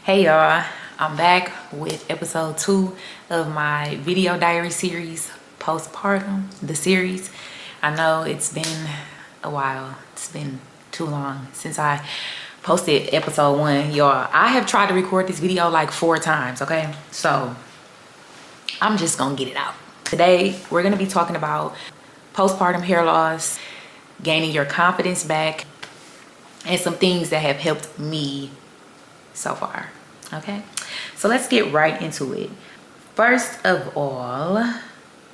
Hey y'all, I'm back with episode 2 of my video diary series, Postpartum, the series. I know it's been a while, it's been too long since I posted episode 1. Y'all, I have tried to record this video like 4 times, okay? So I'm just gonna get it out. Today, we're gonna be talking about postpartum hair loss, gaining your confidence back, and some things that have helped me so far. Okay, so let's get right into it. First of all,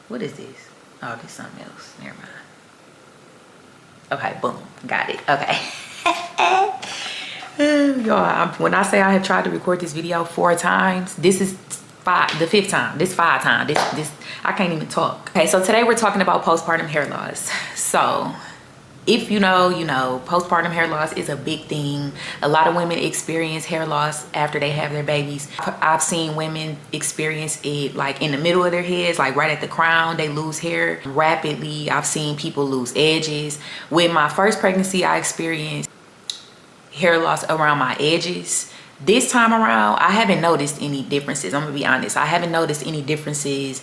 what is this? Oh, this is something else. Never mind. Okay, boom, got it. Okay. Y'all, when I say I have tried to record this video 4 times, this is the 5th time. This 5 times. This I can't even talk. Okay, so today we're talking about postpartum hair loss. So if you know, postpartum hair loss is a big thing. A lot of women experience hair loss after they have their babies. I've seen women experience it like in the middle of their heads, like right at the crown. They lose hair rapidly. I've seen people lose edges. With my first pregnancy, I experienced hair loss around my edges. This time around, I haven't noticed any differences. I'm gonna be honest. I haven't noticed any differences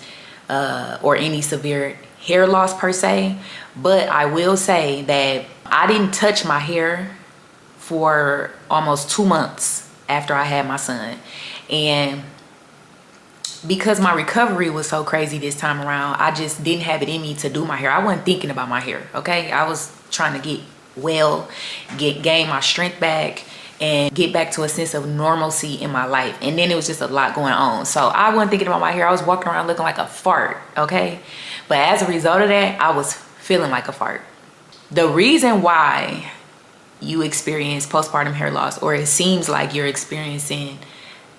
or any severe hair loss per se, but I will say that I didn't touch my hair for almost 2 months after I had my son. And because my recovery was so crazy this time around, I just didn't have it in me to do my hair. I wasn't thinking about my hair, okay? I was trying to get well, gain my strength back, and get back to a sense of normalcy in my life. And then it was just a lot going on. So I wasn't thinking about my hair. I was walking around looking like a fart, okay? But as a result of that, I was feeling like a fart. The reason why you experience postpartum hair loss, or it seems like you're experiencing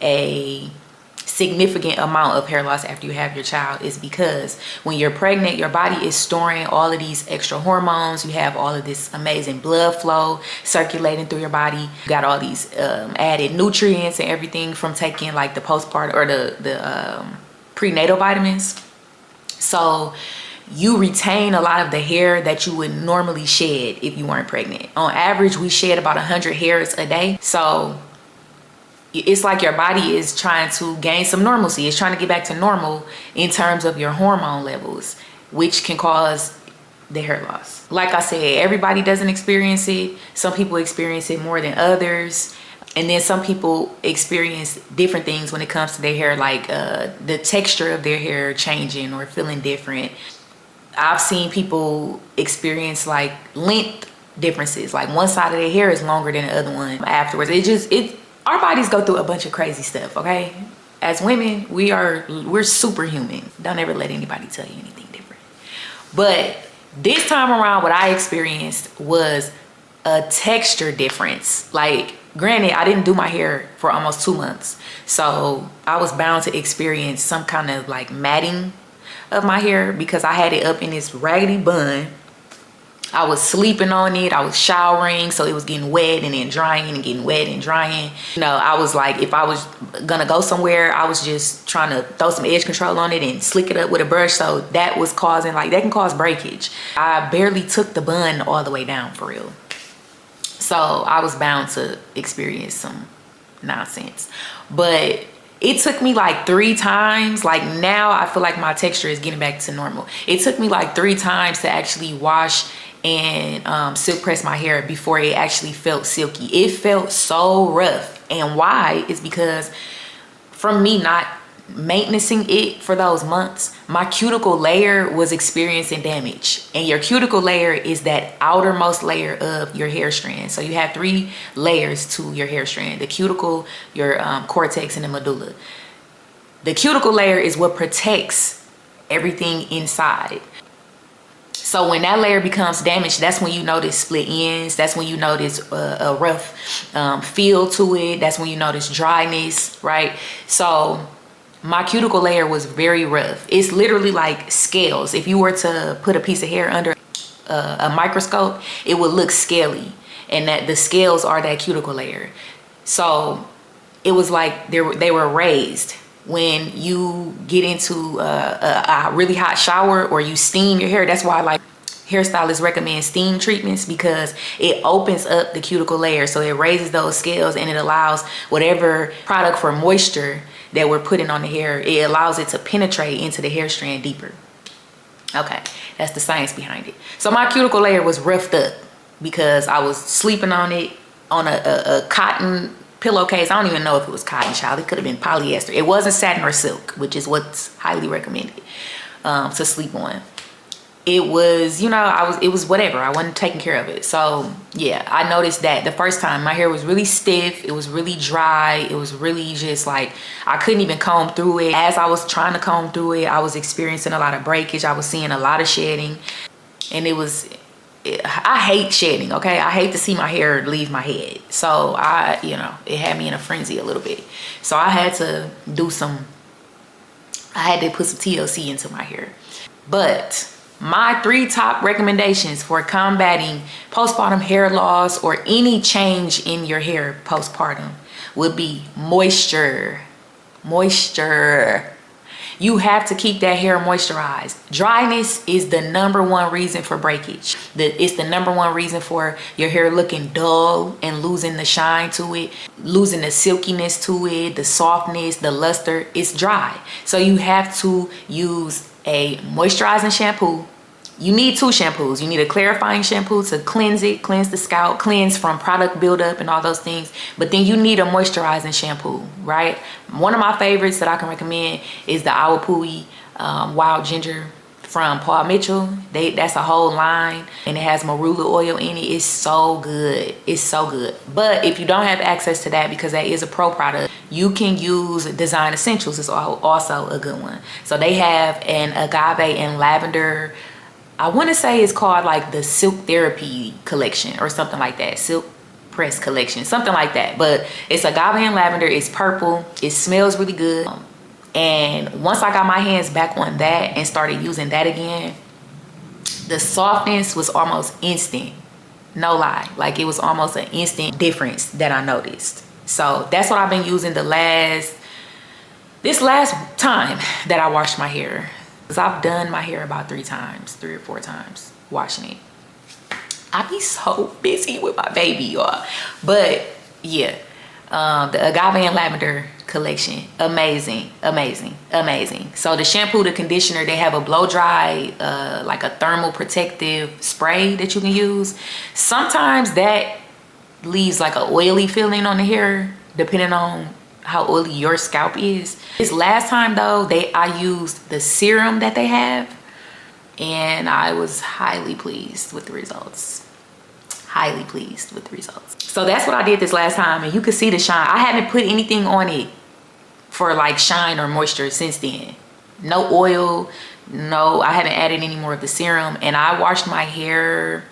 a significant amount of hair loss after you have your child, is because when you're pregnant, your body is storing all of these extra hormones. You have all of this amazing blood flow circulating through your body. You got all these added nutrients and everything from taking like the postpartum or the prenatal vitamins. So you retain a lot of the hair that you would normally shed if you weren't pregnant. On average, we shed about 100 hairs a day. So it's like your body is trying to gain some normalcy. It's trying to get back to normal in terms of your hormone levels, which can cause the hair loss. Like I said, everybody doesn't experience it. Some people experience it more than others. And then some people experience different things when it comes to their hair, like the texture of their hair changing or feeling different. I've seen people experience like length differences. Like one side of their hair is longer than the other one afterwards. Our bodies go through a bunch of crazy stuff, okay? As women, we're superhuman. Don't ever let anybody tell you anything different. But this time around, what I experienced was a texture difference. Like, granted, I didn't do my hair for almost 2 months. So I was bound to experience some kind of like matting of my hair because I had it up in this raggedy bun. I was sleeping on it, I was showering, so it was getting wet and then drying and getting wet and drying. You know, I was like, if I was gonna go somewhere, I was just trying to throw some edge control on it and slick it up with a brush. So that was causing, like, that can cause breakage. I barely took the bun all the way down, for real. So I was bound to experience some nonsense. But it took me like 3 times. Like now I feel like my texture is getting back to normal. It took me like 3 times to actually wash and silk press my hair before it actually felt silky. It felt so rough. And why is because from me not maintaining it for those months, my cuticle layer was experiencing damage. And your cuticle layer is that outermost layer of your hair strand. So you have 3 layers to your hair strand: the cuticle, your cortex, and the medulla. The cuticle layer is what protects everything inside. So when that layer becomes damaged, that's when you notice split ends. That's when you notice a rough feel to it. That's when you notice dryness, right? So my cuticle layer was very rough. It's literally like scales. If you were to put a piece of hair under a microscope, it would look scaly, and that the scales are that cuticle layer. So it was like they were raised. When you get into a really hot shower or you steam your hair, that's why like hairstylists recommend steam treatments because it opens up the cuticle layer, so it raises those scales and it allows whatever product for moisture that we're putting on the hair, it allows it to penetrate into the hair strand deeper. Okay, that's the science behind it. So my cuticle layer was roughed up because I was sleeping on it on a cotton pillowcase. I don't even know if it was cotton, child. It could have been polyester. It wasn't satin or silk, which is what's highly recommended to sleep on. It was, you know, it was whatever. I wasn't taking care of it. So yeah, I noticed that the first time my hair was really stiff. It was really dry. It was really just like, I couldn't even comb through it. As I was trying to comb through it, I was experiencing a lot of breakage. I was seeing a lot of shedding, and I hate shedding, okay? I hate to see my hair leave my head. So it had me in a frenzy a little bit. So I had to put some TLC into my hair. But my 3 top recommendations for combating postpartum hair loss or any change in your hair postpartum would be moisture. Moisture. You have to keep that hair moisturized. Dryness is the #1 reason for breakage. It's the #1 reason for your hair looking dull and losing the shine to it, losing the silkiness to it, the softness, the luster. It's dry. So you have to use a moisturizing shampoo. You need 2 shampoos. You need a clarifying shampoo to cleanse it, cleanse the scalp, cleanse from product buildup and all those things. But then you need a moisturizing shampoo, right? One of my favorites that I can recommend is the Awapui Wild Ginger from Paul Mitchell. That's a whole line, and it has marula oil in it. It's so good. It's so good. But if you don't have access to that, because that is a pro product, you can use Design Essentials. It's also a good one. So they have an agave and lavender, I want to say it's called like the Silk Therapy collection or something like that. Silk Press collection, something like that. But it's agave and lavender. It's purple. It smells really good. And once I got my hands back on that and started using that again, the softness was almost instant. No lie. Like, it was almost an instant difference that I noticed. So that's what I've been using this last time that I washed my hair. I've done my hair about 3 or 4 times washing it. I be so busy with my baby, y'all. But yeah, the agave and lavender collection, amazing. So the shampoo, the conditioner, they have a blow dry, like a thermal protective spray that you can use. Sometimes that leaves like an oily feeling on the hair, depending on how oily your scalp is. This last time though, I used the serum that they have, and I was highly pleased with the results. Highly pleased with the results. So that's what I did this last time, and you can see the shine. I haven't put anything on it for like shine or moisture since then. No oil, no, I haven't added any more of the serum. And I washed my hair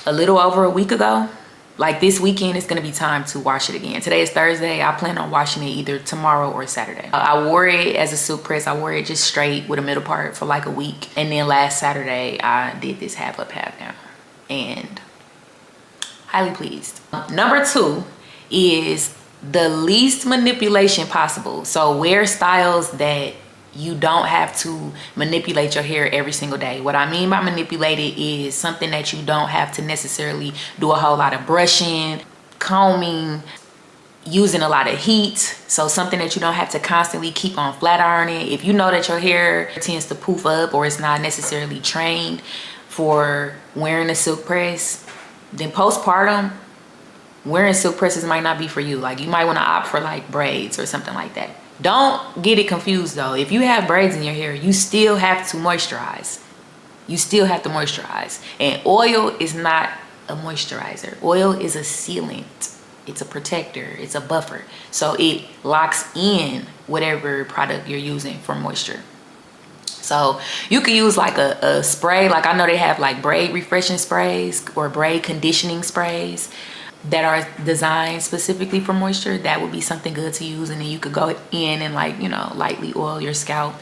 a little over a week ago. Like, this weekend it's gonna be time to wash it again. Today is Thursday. I plan on washing it either tomorrow or Saturday. I wore it as a silk press. I wore it just straight with a middle part for like a week. And then last Saturday I did this half up, half down, and highly pleased. Number 2 is the least manipulation possible. So wear styles that you don't have to manipulate your hair every single day. What I mean by manipulate it is something that you don't have to necessarily do a whole lot of brushing, combing, using a lot of heat. So something that you don't have to constantly keep on flat ironing. If you know that your hair tends to poof up or it's not necessarily trained for wearing a silk press, then postpartum, wearing silk presses might not be for you. Like, you might want to opt for like braids or something like that. Don't get it confused though. If you have braids in your hair, you still have to moisturize. You still have to moisturize. And oil is not a moisturizer. Oil is a sealant. It's a protector. It's a buffer. So it locks in whatever product you're using for moisture. So you could use like a spray. Like, I know they have like braid refreshing sprays or braid conditioning sprays that are designed specifically for moisture. That would be something good to use. And then you could go in and, like, you know, lightly oil your scalp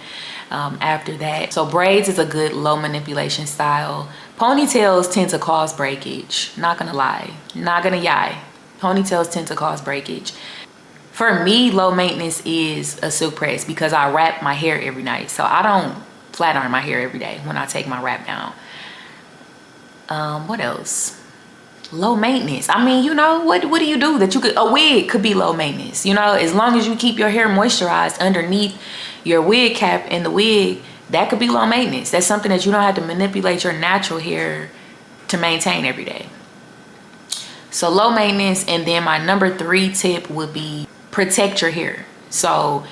after that. So braids is a good low manipulation style. Ponytails tend to cause breakage. Not gonna lie, not gonna yai. Ponytails tend to cause breakage. For me, low maintenance is a silk press because I wrap my hair every night. So I don't flat iron my hair every day when I take my wrap down. What else? Low maintenance. I mean, you know, what do you do that you could, a wig could be low maintenance, you know, as long as you keep your hair moisturized underneath your wig cap and the wig, that could be low maintenance. That's something that you don't have to manipulate your natural hair to maintain every day. So low maintenance. And then my number 3 tip would be protect your hair. So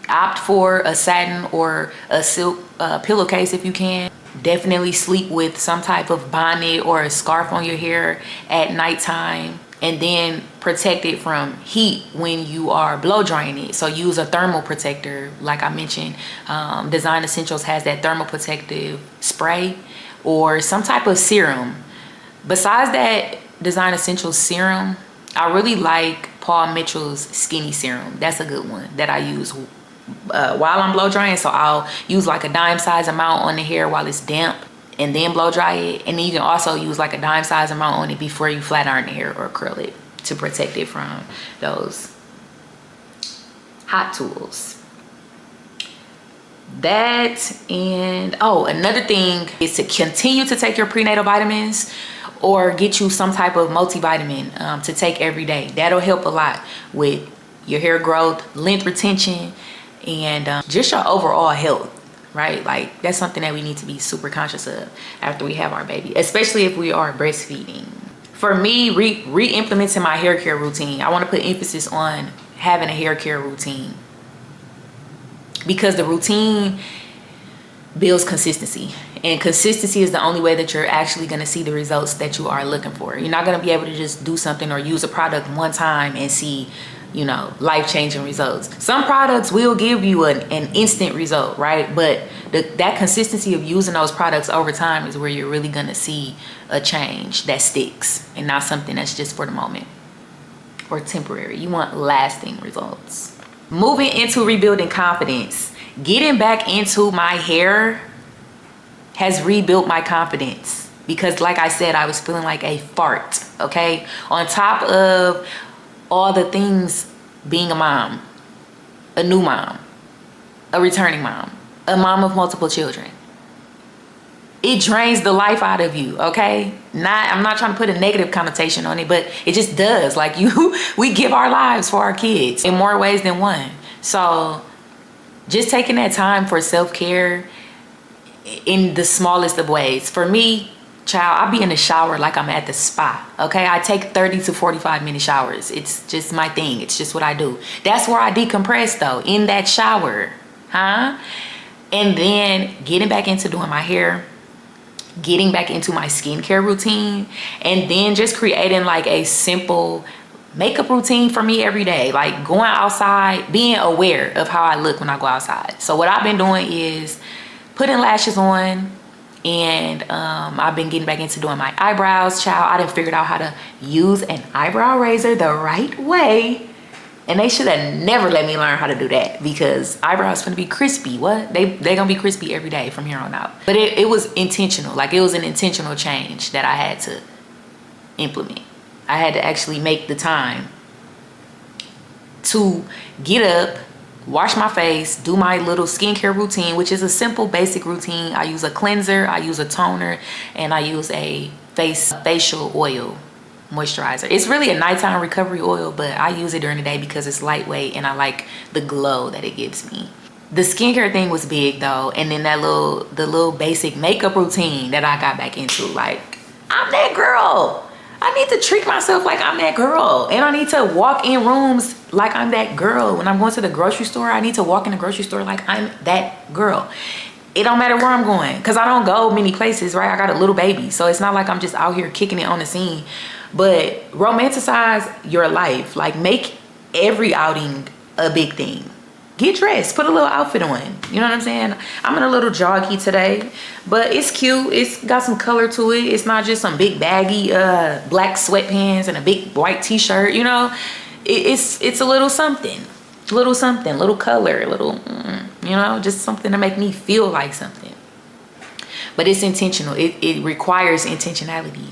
opt for a satin or a silk pillowcase if you can. Definitely sleep with some type of bonnet or a scarf on your hair at nighttime, and then protect it from heat when you are blow drying it. So use a thermal protector, like I mentioned. Design Essentials has that thermal protective spray or some type of serum. Besides that Design Essentials serum, I really like Paul Mitchell's Skinny Serum. That's a good one that I use while I'm blow drying. So I'll use like a dime size amount on the hair while it's damp and then blow dry it. And then you can also use like a dime size amount on it before you flat iron the hair or curl it to protect it from those hot tools. That, and oh, another thing is to continue to take your prenatal vitamins or get you some type of multivitamin to take every day. That'll help a lot with your hair growth, length retention, and just your overall health, right? Like that's something that we need to be super conscious of after we have our baby, especially if we are breastfeeding. For me, re-implementing my hair care routine, I want to put emphasis on having a hair care routine, because the routine builds consistency, and consistency is the only way that you're actually going to see the results that you are looking for. You're not going to be able to just do something or use a product one time and see, you know, life-changing results. Some products will give you an instant result, right? But that consistency of using those products over time is where you're really going to see a change that sticks, and not something that's just for the moment or temporary. You want lasting results. Moving into rebuilding confidence. Getting back into my hair has rebuilt my confidence, because like I said, I was feeling like a fart, okay? On top of all the things, being a mom, a new mom, a returning mom, a mom of multiple children. It drains the life out of you, okay? I'm not trying to put a negative connotation on it, but it just does. Like we give our lives for our kids in more ways than one. So just taking that time for self-care in the smallest of ways. For me, child, I be in the shower like I'm at the spa, okay? I take 30 to 45 minute showers. It's just my thing. It's just what I do. That's where I decompress though, in that shower, huh? And then getting back into doing my hair, getting back into my skincare routine, and then just creating like a simple makeup routine for me every day. Like going outside, being aware of how I look when I go outside. So what I've been doing is putting lashes on, and I've been getting back into doing my eyebrows. Child, I done figured out how to use an eyebrow razor the right way, and they should have never let me learn how to do that, because eyebrows gonna be crispy. What? They gonna be crispy every day from here on out. But it was intentional. Like it was an intentional change that I had to implement. I had to actually make the time to get up, wash my face, do my little skincare routine, which is a simple basic routine. I use a cleanser, I use a toner, and I use a facial oil moisturizer. It's really a nighttime recovery oil, but I use it during the day because it's lightweight and I like the glow that it gives me. The skincare thing was big though, and then the little basic makeup routine that I got back into. Like, I'm that girl. I need to treat myself like I'm that girl, and I need to walk in rooms like I'm that girl. When I'm going to the grocery store, I need to walk in the grocery store like I'm that girl. It don't matter where I'm going, because I don't go many places, right? I got a little baby, so it's not like I'm just out here kicking it on the scene. But romanticize your life. Like, make every outing a big thing. Get dressed, put a little outfit on. You know what I'm saying? I'm in a little joggy today, but it's cute. It's got some color to it. It's not just some big baggy black sweatpants and a big white t-shirt, you know? It's a little something, little color, you know, just something to make me feel like something. But it's intentional. It requires intentionality.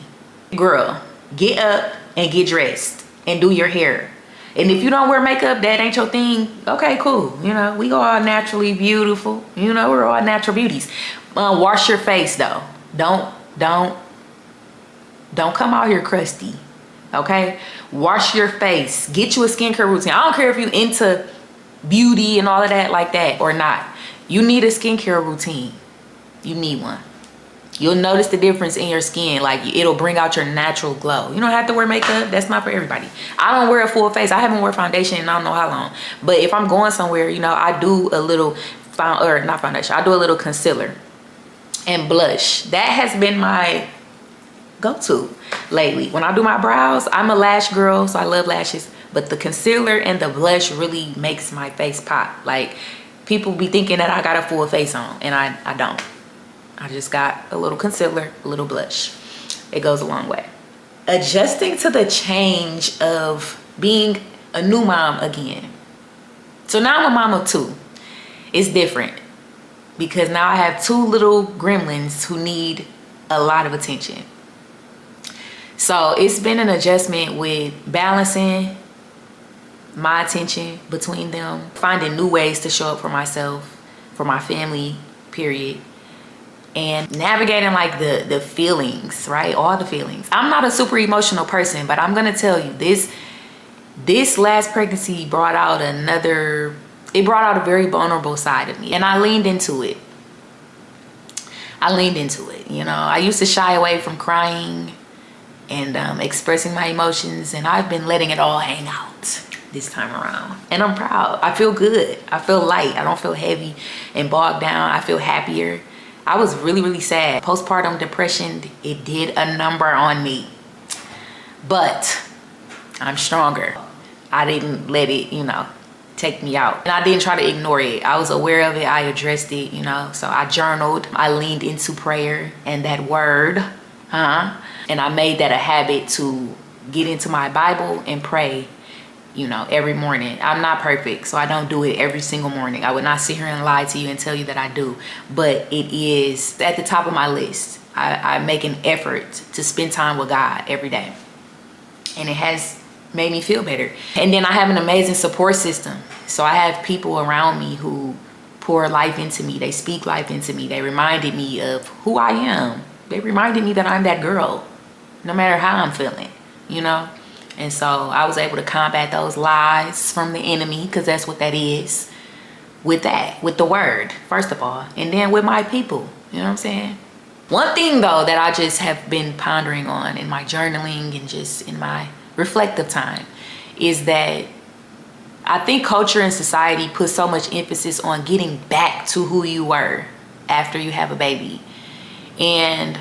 Girl, get up and get dressed and do your hair. And if you don't wear makeup, that ain't your thing, okay, cool. You know, we all naturally beautiful. You know, we're all natural beauties. Wash your face though. Don't come out here crusty, okay? Wash your face. Get you a skincare routine. I don't care if you into beauty and all of that like that or not. You need a skincare routine. You need one. You'll notice the difference in your skin. Like, it'll bring out your natural glow. You don't have to wear makeup. That's not for everybody. I don't wear a full face. I haven't worn foundation in I don't know how long. But if I'm going somewhere, you know, I do a little not foundation. I do a little concealer and blush. That has been my go-to lately. When I do my brows, I'm a lash girl, so I love lashes. But the concealer and the blush really makes my face pop. Like, people be thinking that I got a full face on, and I don't. I just got a little concealer, a little blush. It goes a long way. Adjusting to the change of being a new mom again. So now I'm a mom of 2. It's different because now I have 2 little gremlins who need a lot of attention. So it's been an adjustment with balancing my attention between them, finding new ways to show up for myself, for my family, period. And navigating like the feelings, right? All the feelings. I'm not a super emotional person, but I'm gonna tell you, this last pregnancy brought out it brought out a very vulnerable side of me, and I leaned into it. You know, I used to shy away from crying and expressing my emotions, and I've been letting it all hang out this time around, and I'm proud. I feel good. I feel light. I don't feel heavy and bogged down. I feel happier. I was really, really sad. Postpartum depression, it did a number on me. But I'm stronger. I didn't let it, you know, take me out. And I didn't try to ignore it. I was aware of it. I addressed it, you know. So I journaled. I leaned into prayer and that word. And I made that a habit to get into my Bible and pray, you know, every morning. I'm not perfect, so I don't do it every single morning. I would not sit here and lie to you and tell you that I do, but it is at the top of my list. I make an effort to spend time with God every day, and it has made me feel better. And then I have an amazing support system. So I have people around me who pour life into me. They speak life into me. They reminded me of who I am. They reminded me that I'm that girl, no matter how I'm feeling, you know? And so I was able to combat those lies from the enemy, because that's what that is, with the word, first of all, and then with my people, you know what I'm saying? One thing though that I just have been pondering on in my journaling and just in my reflective time is that I think culture and society put so much emphasis on getting back to who you were after you have a baby. And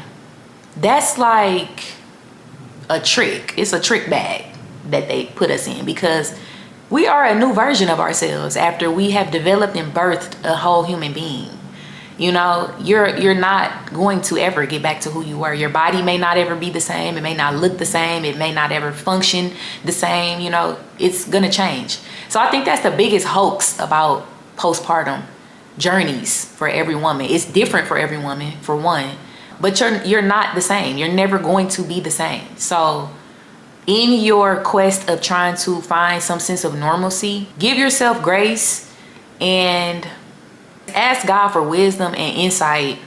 that's like a trick. It's a trick bag that they put us in, because we are a new version of ourselves after we have developed and birthed a whole human being. You know, you're not going to ever get back to who you were. Your body may not ever be the same. It may not look the same. It may not ever function the same. You know, it's gonna change. So I think that's the biggest hoax about postpartum journeys for every woman. It's different for every woman, for one. But you're not the same. You're never going to be the same. So in your quest of trying to find some sense of normalcy, give yourself grace and ask God for wisdom and insight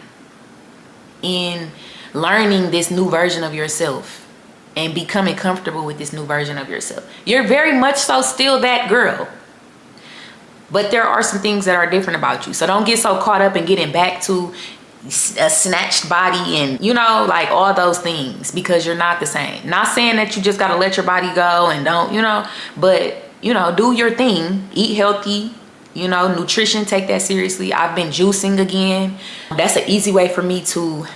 in learning this new version of yourself and becoming comfortable with this new version of yourself. You're very much so still that girl, but there are some things that are different about you. So don't get so caught up in getting back to a snatched body and, you know, like all those things, because you're not the same. Not saying that you just got to let your body go and don't, you know, but, you know, do your thing, eat healthy, you know, nutrition, take that seriously. I've been juicing again. That's an easy way for me to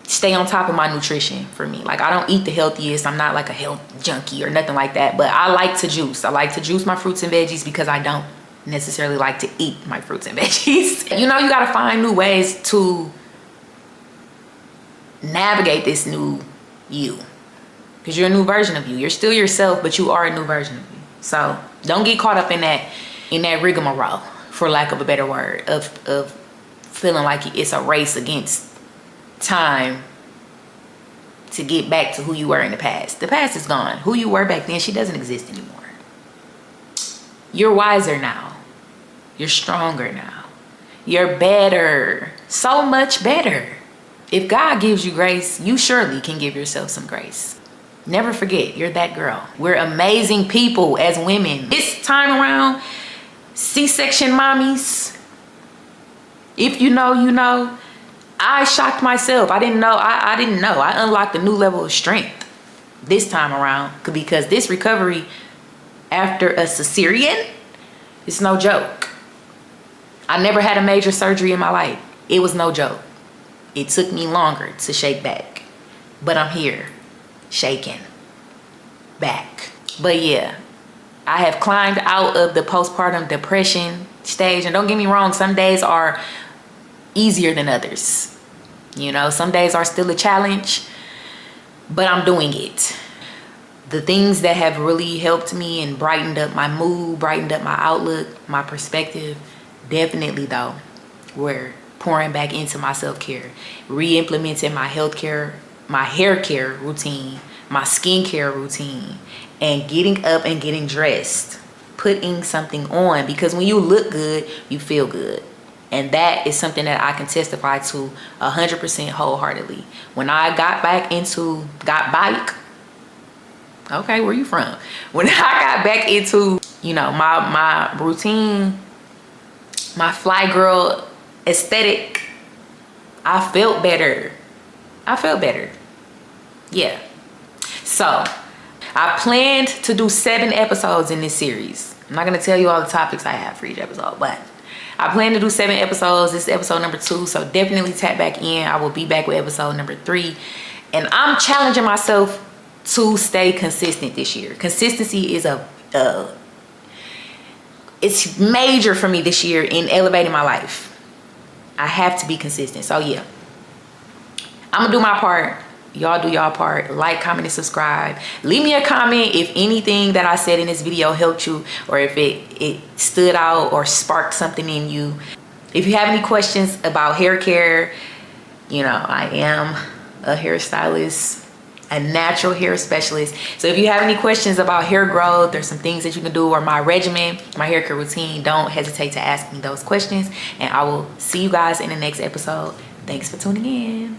stay on top of my nutrition for me. Like, I don't eat the healthiest. I'm not like a health junkie or nothing like that, but I like to juice. I like to juice my fruits and veggies because I don't necessarily like to eat my fruits and veggies. You know, you got to find new ways to navigate this new you, because you're a new version of you. You're still yourself, but you are a new version of you. So don't get caught up in that rigmarole, for lack of a better word, of feeling like it's a race against time to get back to who you were in the past. The past is gone. Who you were back then, she doesn't exist anymore. You're wiser now. You're stronger now. You're better. So much better. If God gives you grace, you surely can give yourself some grace. Never forget, you're that girl. We're amazing people as women. This time around, C-section mommies, if you know, you know. I shocked myself. I didn't know. I didn't know. I unlocked a new level of strength this time around, because this recovery after a cesarean is no joke. I never had a major surgery in my life. It was no joke. It took me longer to shake back, but I'm here, shaking back. But yeah, I have climbed out of the postpartum depression stage. And don't get me wrong, some days are easier than others. You know, some days are still a challenge, but I'm doing it. The things that have really helped me and brightened up my mood, brightened up my outlook, my perspective, definitely though, were pouring back into my self-care, re-implementing my healthcare, my hair care routine, my skincare routine, and getting up and getting dressed, putting something on, because when you look good, you feel good. And that is something that I can testify to 100% wholeheartedly. When I got back, okay, where you from? When I got back into, you know, my routine, my fly girl aesthetic, I felt better. Yeah. So I planned to do 7 episodes in this series. I'm not gonna tell you all the topics I have for each episode, but I plan to do 7 episodes. This is episode number 2, so definitely tap back in. I will be back with episode number 3. And I'm challenging myself to stay consistent this year. Consistency is it's major for me this year in elevating my life. I have to be consistent. So yeah, I'm gonna do my part. Y'all do y'all part. Like, comment, and subscribe. Leave me a comment if anything that I said in this video helped you, or if it stood out or sparked something in you. If you have any questions about hair care, you know, I am a hairstylist, a natural hair specialist. So if you have any questions about hair growth or some things that you can do, or my regimen, my hair care routine, don't hesitate to ask me those questions. And I will see you guys in the next episode. Thanks for tuning in.